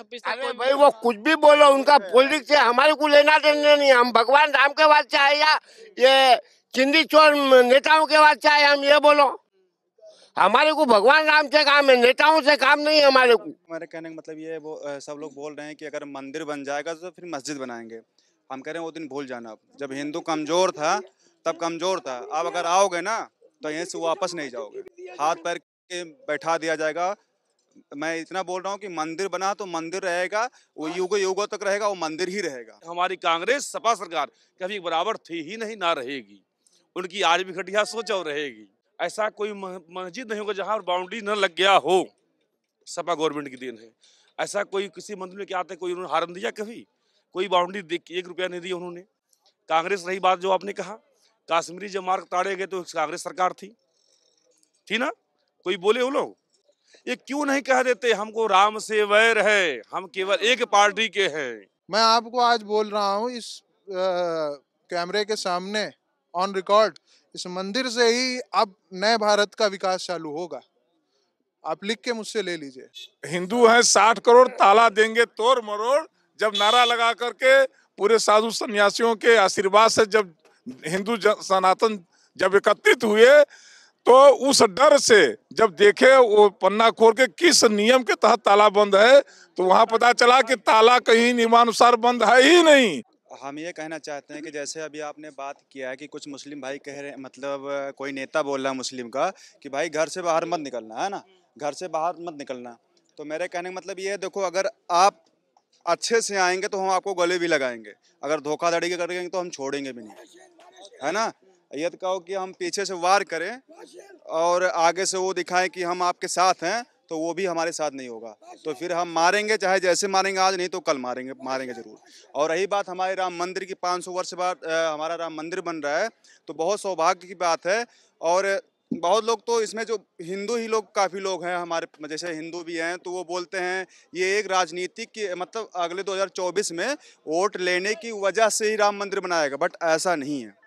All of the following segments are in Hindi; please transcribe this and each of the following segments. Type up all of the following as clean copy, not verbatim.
2026 तक अरे भाई वो कुछ भी बोलो, उनका पॉलिटिक्स से हमारे को लेना देना नहीं। हम भगवान राम के बाद से आए या ये चिंदी चोर नेताओं के बाद से आए, हम ये बोलो। हमारे को भगवान राम से काम है, नेताओं से काम नहीं है हमारे को। हमारे कहने का मतलब ये है, वो सब लोग बोल रहे हैं कि अगर मंदिर बन जाएगा तो फिर मस्जिद बनाएंगे। हम कह रहे हैं वो दिन भूल जाना। जब हिंदू कमजोर था तब कमजोर था, अब अगर आओगे ना तो यहीं से वापस नहीं जाओगे, हाथ पैर के बैठा दिया जाएगा। मैं इतना बोल रहा हूँ कि मंदिर बना तो मंदिर रहेगा, वो युगों युगों तक रहेगा, वो मंदिर ही रहेगा। हमारी कांग्रेस सपा सरकार कभी बराबर थी ही नहीं, ना रहेगी। उनकी आज भी घटिया सोच और रहेगी। ऐसा कोई मस्जिद नहीं होगा जहाँ बाउंड्री न लग गया हो। सपा गवर्नमेंट की देन है। ऐसा कोई किसी मंदिर में क्या आता है, कोई उन्होंने हारन दिया कभी? कोई बाउंड्री देख 1 रुपया नहीं दिया उन्होंने। कांग्रेस रही बात जो आपने कहा, कश्मीरी जब मार्ग ताड़े गए तो कांग्रेस सरकार थी ना? कोई बोले वो लोग? ये क्यों नहीं कह देते हमको राम से वैर है, हम केवल एक पार्टी के हैं। मैं आपको आज बोल रहा हूँ इस कैमरे के सामने ऑन रिकॉर्ड, इस मंदिर से ही अब नए भारत का विकास चालू होगा। आप लिख के मुझसे ले लीजिए। हिंदू हैं 60 करोड़, ताला देंगे तोड़ मरोड़। जब नारा लगा करके पूरे साधु सन्यासियों के आशीर्वाद से जब हिंदू सनातन जब एकत्रित हुए, तो उस डर से जब देखे वो पन्ना खोल के किस नियम के तहत ताला बंद है, तो वहां पता चला कि ताला कहीं नियमानुसार बंद है ही नहीं। हम ये कहना चाहते हैं कि जैसे अभी आपने बात किया है कि कुछ मुस्लिम भाई कह रहे हैं, मतलब कोई नेता बोल रहा है मुस्लिम का कि भाई घर से बाहर मत निकलना, है ना, घर से बाहर मत निकलना। तो मेरे कहने का मतलब ये है, देखो अगर आप अच्छे से आएंगे तो हम आपको गले भी लगाएंगे, अगर धोखाधड़ी के करेंगे तो हम छोड़ेंगे भी नहीं, है ना। ये तो कहो कि हम पीछे से वार करें और आगे से वो दिखाएं कि हम आपके साथ हैं, तो वो भी हमारे साथ नहीं होगा। तो फिर हम मारेंगे, चाहे जैसे मारेंगे आज, नहीं तो कल मारेंगे जरूर। और रही बात हमारे राम मंदिर की, 500 वर्ष बाद हमारा राम मंदिर बन रहा है, तो बहुत सौभाग्य की बात है। और बहुत लोग तो इसमें जो हिंदू ही लोग, काफ़ी लोग हैं हमारे जैसे हिंदू भी हैं, तो वो बोलते हैं ये एक राजनीतिक की, मतलब अगले 2024 में वोट लेने की वजह से ही राम मंदिर बनाएगा, बट ऐसा नहीं है।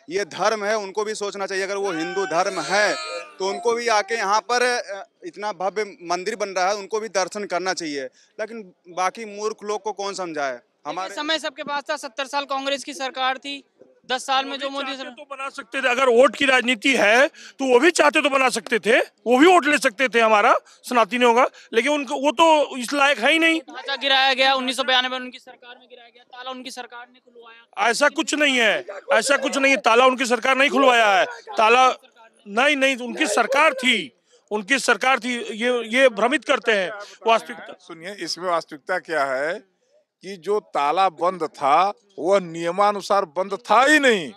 ये धर्म है, उनको भी सोचना चाहिए। अगर वो हिंदू धर्म है तो उनको भी आके यहाँ पर इतना भव्य मंदिर बन रहा है, उनको भी दर्शन करना चाहिए। लेकिन बाकी मूर्ख लोग को कौन समझाए। हमारे समय सबके पास था, 70 साल कांग्रेस की सरकार थी, 10 साल में जो मोदी सरकार तो बना सकते थे। अगर वोट की राजनीति है तो वो भी चाहते तो बना सकते थे, वो भी वोट ले सकते थे हमारा सनातनी होगा, लेकिन उनको वो तो इस लायक है ही नहीं। ढांचा गिराया गया 1992 में, उनकी सरकार में गिराया गया, ताला उनकी सरकार ने खुलवाया। ऐसा कुछ नहीं है, ऐसा कुछ नहीं है। ताला उनकी सरकार नहीं खुलवाया है, ताला नहीं, उनकी सरकार थी, उनकी सरकार थी। ये भ्रमित करते हैं वास्तविकता। सुनिए, इसमें वास्तविकता क्या है कि जो ताला बंद था वह नियमानुसार बंद था ही नहीं।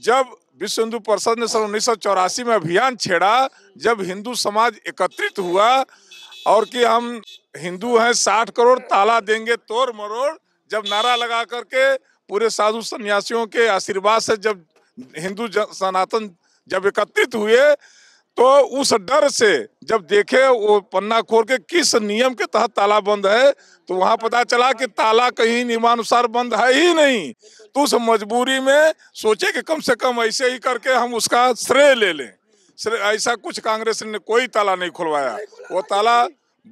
जब विश्व हिंदू परिषद ने सन 1984 में अभियान छेड़ा, जब हिंदू समाज एकत्रित हुआ और कि हम हिंदू हैं 60 करोड़, ताला देंगे तोड़ मरोड़, जब नारा लगा करके पूरे साधु सन्यासियों के आशीर्वाद से जब हिंदू सनातन जब एकत्रित हुए, तो उस डर से जब देखे वो पन्ना खोल के किस नियम के तहत ताला बंद है, तो वहां पता चला कि ताला कहीं नियमानुसार बंद है ही नहीं। तो उस मजबूरी में सोचे कि कम से कम ऐसे ही करके हम उसका श्रेय ले लें। ऐसा कुछ कांग्रेस ने कोई ताला नहीं खुलवाया, वो ताला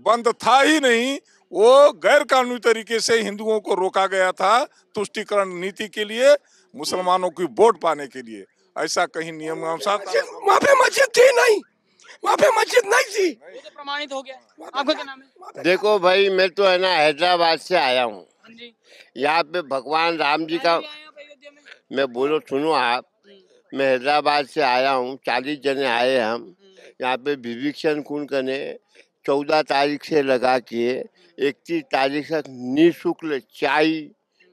बंद था ही नहीं। वो गैर कानूनी तरीके से हिंदुओं को रोका गया था तुष्टीकरण नीति के लिए, मुसलमानों की वोट पाने के लिए। ऐसा कहीं नियम अनुसार वहाँ पे मस्जिद थी नहीं, वहाँ पे मस्जिद नहीं थी, वो तो प्रमाणित हो गया। आपका क्या नाम है? देखो भाई, मैं तो है ना हैदराबाद से आया हूँ। यहाँ पे भगवान राम जी का, मैं बोलो सुनो आप, मैं हैदराबाद से आया हूँ, 40 जने आए हम यहाँ पे भिक्षण कुंड करने। 14 तारीख से लगा के 31 तारीख तक निःशुल्क चाय,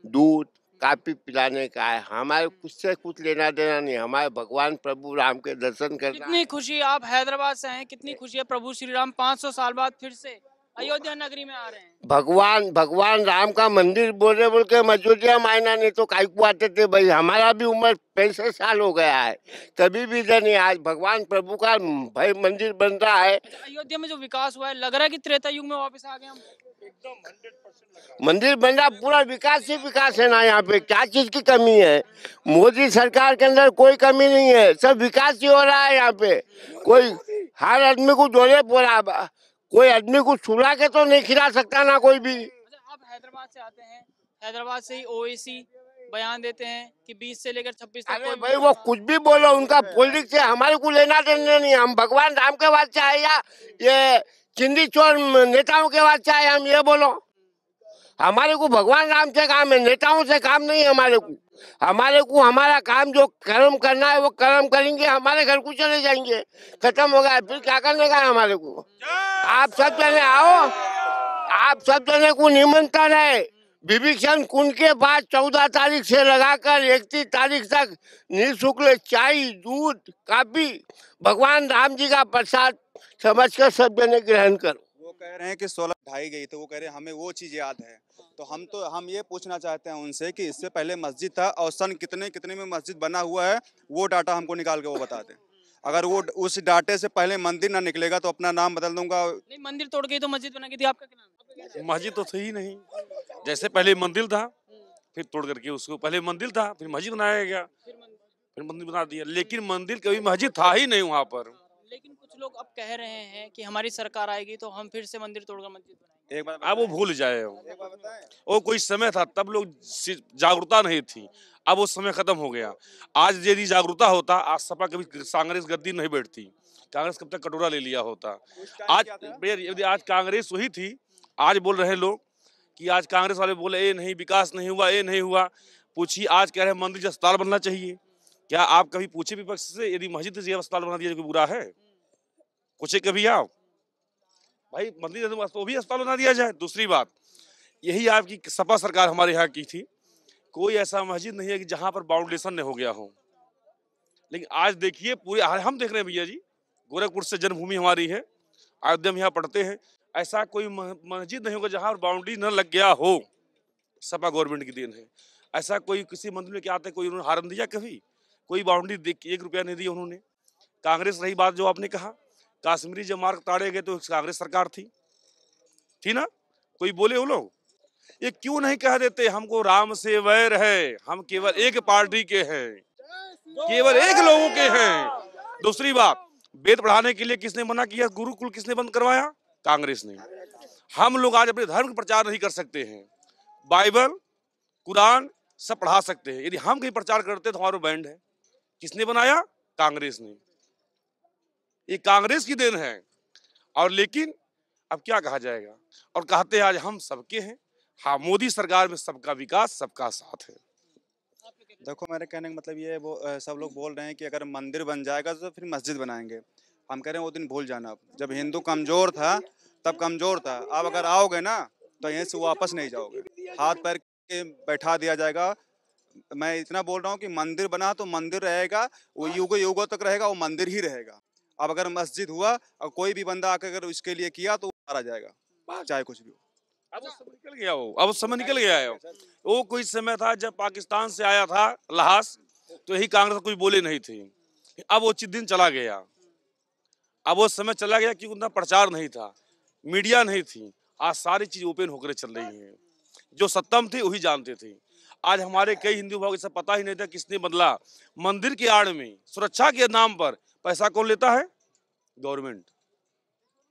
दूध, काफी पिलाने का है। हमारे कुछ से कुछ लेना देना नहीं, हमारे भगवान प्रभु राम के दर्शन करना। कितनी खुशी, आप हैदराबाद से हैं, कितनी खुशी है प्रभु श्री राम 500 साल बाद फिर से अयोध्या नगरी में आ रहे हैं। भगवान राम का मंदिर बोल के अयोध्या मायना, नहीं तो काहे को आते थे भाई। हमारा भी उम्र 65 साल हो गया है, कभी भी इधर नहीं। आज भगवान प्रभु का भाई मंदिर बन रहा है। अयोध्या में जो विकास हुआ है, लग रहा है कि त्रेता युग में वापस आ गए हम। मंदिर बन रहा, पूरा विकास ही विकास है ना। यहाँ पे क्या चीज की कमी है? मोदी सरकार के अंदर कोई कमी नहीं है, सब विकास ही हो रहा है यहाँ पे। कोई हर आदमी को जोड़े पूरा, कोई आदमी को छुड़ा के तो नहीं खिला सकता ना कोई भी। हैदराबाद से आते हैं, हैदराबाद से ही ओवैसी बयान देते हैं कि 20 से लेकर 26 तक अरे भाई वो कुछ भी बोलो, उनका पॉलिटिक्स से हमारे को लेना देना नहीं। हम भगवान राम के बाद चाहे या ये चिंदी चोर नेताओं के बाद चाहे, हम ये बोलो हमारे को भगवान राम से काम है, नेताओं से काम नहीं है हमारे को हमारा काम जो कर्म करना है वो कर्म करेंगे, हमारे घर को चले जाएंगे, खत्म हो गया। फिर क्या करने का है हमारे को? आप सब जने आओ, आप सब जने को निमंत्रण है। विभीषण कुंड के बाद 14 तारीख से लगाकर 31 तारीख तक निःशुल्क चाय, दूध, काफी भगवान राम जी का प्रसाद समझकर सब जने ग्रहण करो। वो कह रहे हैं कि 16 ढाई गई, तो वो कह रहे हैं हमें वो चीज याद है। तो हम ये पूछना चाहते हैं उनसे कि इससे पहले मस्जिद था और सन कितने में मस्जिद बना हुआ है, वो डाटा हमको निकाल के वो बता दें। अगर वो उस डाटे से पहले मंदिर ना निकलेगा तो अपना नाम बदल दूंगा। नहीं, मंदिर तोड़ के तो मस्जिद बना के थी, आपका क्या नाम है? मस्जिद तो थी ही नहीं। जैसे पहले मंदिर था, फिर तोड़ करके उसको, पहले मंदिर था फिर मस्जिद बनाया गया, फिर मंदिर बना दिया, लेकिन मंदिर कभी मस्जिद था ही नहीं वहाँ पर। लेकिन कुछ लोग अब कह रहे हैं कि हमारी सरकार आएगी तो हम फिर से मंदिर तोड़कर मस्जिद बनाएंगे। एक बार अब वो भूल जाए, एक बार बताएं, वो कोई समय था तब लोग जागरूकता नहीं थी, अब वो समय खत्म हो गया। आज यदि जागरूकता होता, आज सपा कभी कांग्रेस गद्दी नहीं बैठती, कांग्रेस कब तक कटोरा ले लिया होता। आज यदि आज कांग्रेस वही थी, आज बोल रहे लोग कि आज कांग्रेस वाले बोले ये नहीं विकास नहीं हुआ, ये नहीं हुआ। पूछिए, आज कह रहे हैं मंदिर अस्पताल बनना चाहिए। क्या आप कभी पूछे विपक्ष से यदि मस्जिद से अस्पताल बना दिया कोई बुरा है? पूछे कभी आप? भाई मंदिर तो भी अस्पताल बना दिया जाए। दूसरी बात, यही आपकी सपा सरकार हमारे यहाँ की थी, कोई ऐसा मस्जिद नहीं है कि जहां पर बाउंडेशन नहीं हो गया हो। लेकिन आज देखिए पूरे हम देख रहे हैं भैया जी, गोरखपुर से जन्मभूमि हमारी है, अयोध्या में यहाँ पढ़ते हैं, ऐसा कोई मस्जिद नहीं होगा जहां पर बाउंड्री न लग गया हो। सपा गवर्नमेंट की देन है। ऐसा कोई किसी मंदिर में क्या आता है कोई उन्होंने हारन दिया कभी? कोई बाउंड्री देख 1 रुपया नहीं दिया उन्होंने। कांग्रेस रही बात जो आपने कहा, कश्मीरी जब मार्ग ताड़े गए तो कांग्रेस सरकार थी ना? कोई बोले वो लोग? ये क्यों नहीं कह देते हमको राम से वैर है, हम केवल एक पार्टी के हैं, केवल एक लोगों के हैं। दूसरी बात, वेद पढ़ाने के लिए किसने मना किया? गुरुकुल किसने बंद करवाया? कांग्रेस ने। हम लोग आज अपने धर्म का प्रचार नहीं कर सकते हैं, बाइबल कुरान सब पढ़ा सकते हैं, यदि हम कहीं प्रचार करते तो हमारा बैंड है। किसने बनाया? कांग्रेस ने। ये कांग्रेस की देन है। और लेकिन अब क्या कहा जाएगा? और कहते हैं आज हम सबके हैं। हाँ, मोदी सरकार में सबका विकास सबका साथ है। देखो मेरे कहने का मतलब ये है, वो सब लोग बोल रहे हैं कि अगर मंदिर बन जाएगा तो फिर मस्जिद बनाएंगे। हम कह रहे हैं वो दिन भूल जाना। जब हिंदू कमजोर था तब कमजोर था, अब अगर आओगे ना तो यहीं से वापस नहीं जाओगे, हाथ पैर के बैठा दिया जाएगा। मैं इतना बोल रहा हूँ कि मंदिर बना तो मंदिर रहेगा, वो युगों तक रहेगा, वो मंदिर ही रहेगा। अब अगर मस्जिद हुआ और कोई भी बंदा आकर अगर इसके लिए किया तो मारा जाएगा, चाहे कुछ भी हो। अब वो समय निकल गया, अब समय निकल गया है। वो कोई समय था जब पाकिस्तान से आया था लहास, तो यही कांग्रेस कोई बोले नहीं थी। अब वो दिन चला गया, अब वो समय चला गया कि उतना प्रचार नहीं था, मीडिया नहीं थी। आज सारी चीज ओपन होकर चल रही है, जो सत्ता में थे वही जानते थे। आज हमारे कई हिंदू भाव सब पता ही नहीं था किसने बदला। मंदिर के आड़ में सुरक्षा के नाम पर पैसा कौन लेता है? गवर्नमेंट।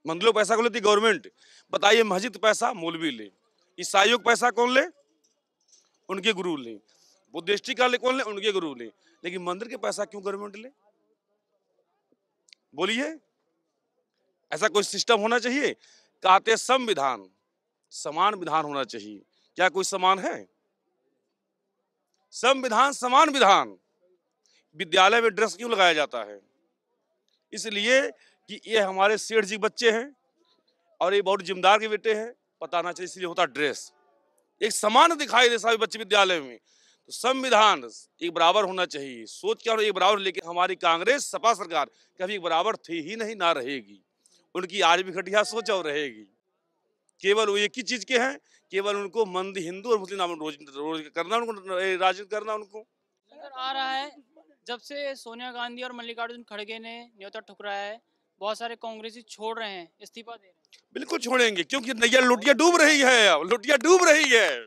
मंदिरों पैसा कौन लेती? गवर्नमेंट। बताइए, मस्जिद पैसा मौलवी ले, ईसाइयों का पैसा कौन ले? उनके गुरु ले, बुद्धिस्टी का ले कौन ले? उनके गुरु ले। लेकिन मंदिर के पैसा क्यों गवर्नमेंट ले? बोलिए, ऐसा कोई सिस्टम होना चाहिए। कहते संविधान समान विधान होना चाहिए, क्या कोई समान है? संविधान समान विधान। विद्यालय में ड्रेस क्यों लगाया जाता है? इसलिए कि ये हमारे सेठ जी बच्चे हैं और ये बहुत जिम्मेदार के बेटे हैं, पता ना चले, इसलिए होता ड्रेस। एक समान दिखाई दे सभी बच्चे विद्यालय में। तो संविधान एक बराबर होना चाहिए, सोच क्या एक बराबर। लेकिन हमारी कांग्रेस सपा सरकार कभी एक बराबर थी ही नहीं, ना रहेगी। उनकी आज भी घटिया सोच और रहेगी। केवल वो एक ही चीज के हैं, केवल उनको मंदिर हिंदू और मुस्लिम रोज करना, उनको राजनीति करना। उनको नजर आ रहा है जब से सोनिया गांधी और मल्लिकार्जुन खड़गे ने न्योता ठुकराया है, बहुत सारे कांग्रेसी छोड़ रहे हैं, इस्तीफा दे रहे हैं। बिल्कुल छोड़ेंगे, क्योंकि नैया लुटिया डूब रही है। अब लुटिया डूब रही है।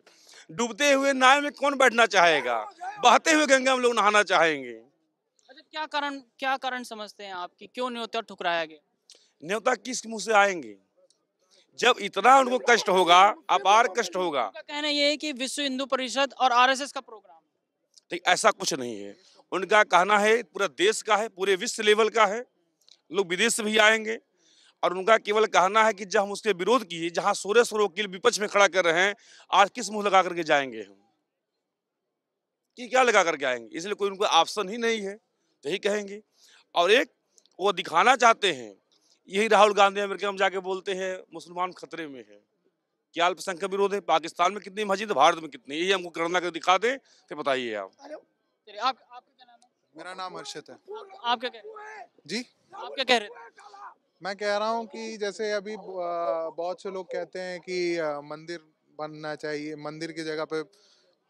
डूबते हुए नाव में कौन बैठना चाहेगा? बहते हुए गंगा में लोग नहाना चाहेंगे। अच्छा, क्या कारण समझते हैं आप कि क्यों न्योता ठुकराया गया? न्योता किस मुंह से आएंगे? जब इतना उनको कष्ट होगा, अपार कष्ट होगा, उनका कहना ये है कि विश्व हिंदू परिषद और आरएसएस का प्रोग्राम है। तो ऐसा कुछ नहीं है। उनका कहना है पूरा देश का है, पूरे विश्व लेवल का है, लोग विदेश से भी आएंगे। और उनका केवल कहना है कि जब हम उसके विरोध किए, जहां 16 वकील विपक्ष में खड़ा कर रहे हैं, आज किस मुंह लगा करके जाएंगे हम, कि क्या लगा करके आएंगे? इसलिए कोई उनको ऑप्शन ही नहीं है, तो यही कहेंगे। और एक वो दिखाना चाहते हैं, यही राहुल गांधी अमेरिका में जाके बोलते हैं मुसलमान खतरे में है। क्या अल्पसंख्यक विरोध है? पाकिस्तान में कितनी मस्जिद, भारत में कितनी, यही हमको गणना कर दिखा दे, फिर बताइए आप। चलिए, आप आपका क्या नाम है? मेरा नाम हर्षित है आप क्या कह रहे हैं? जी। आप क्या कह रहे थे? मैं कह रहा हूँ कि जैसे अभी बहुत से लोग कहते हैं कि मंदिर बनना चाहिए, मंदिर की जगह पे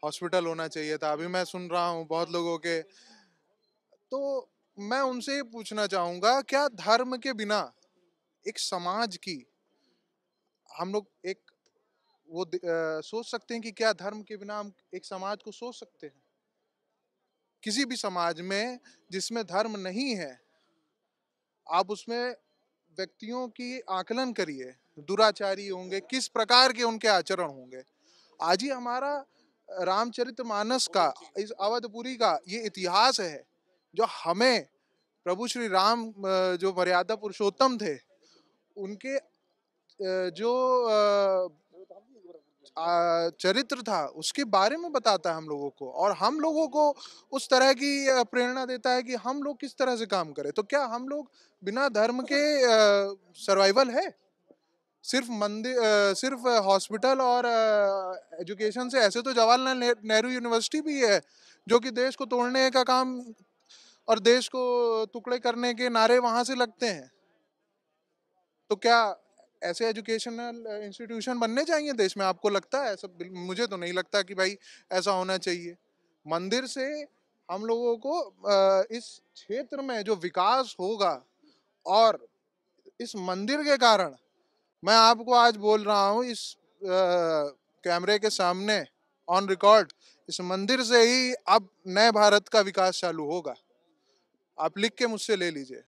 हॉस्पिटल होना चाहिए था। अभी मैं सुन रहा हूँ बहुत लोगों के, तो मैं उनसे ये पूछना चाहूंगा, क्या धर्म के बिना एक समाज की हम लोग एक सोच सकते हैं कि क्या धर्म के बिना हम एक समाज को सोच सकते हैं? किसी भी समाज में जिसमें धर्म नहीं है, आप उसमें व्यक्तियों की आकलन करिए, दुराचारी होंगे, किस प्रकार के उनके आचरण होंगे। आज ही हमारा रामचरितमानस का, इस अवधपुरी का ये इतिहास है, जो हमें प्रभु श्री राम जो मर्यादा पुरुषोत्तम थे, उनके जो चरित्र था उसके बारे में बताता है हम लोगों को, और हम लोगों को उस तरह की प्रेरणा देता है कि हम लोग किस तरह से काम करें। तो क्या हम लोग बिना धर्म के सर्वाइवल है? सिर्फ मंदिर, सिर्फ हॉस्पिटल और एजुकेशन से? ऐसे तो जवाहरलाल नेहरू यूनिवर्सिटी भी है जो कि देश को तोड़ने का काम और देश को टुकड़े करने के नारे वहां से लगते हैं। तो क्या ऐसे एजुकेशनल इंस्टीट्यूशन बनने चाहिए देश में? आपको लगता है ऐसा? मुझे तो नहीं लगता कि भाई ऐसा होना चाहिए। मंदिर से हम लोगों को इस क्षेत्र में जो विकास होगा, और इस मंदिर के कारण मैं आपको आज बोल रहा हूँ, इस कैमरे के सामने ऑन रिकॉर्ड, इस मंदिर से ही अब नए भारत का विकास चालू होगा। आप लिख के मुझसे ले लीजिए।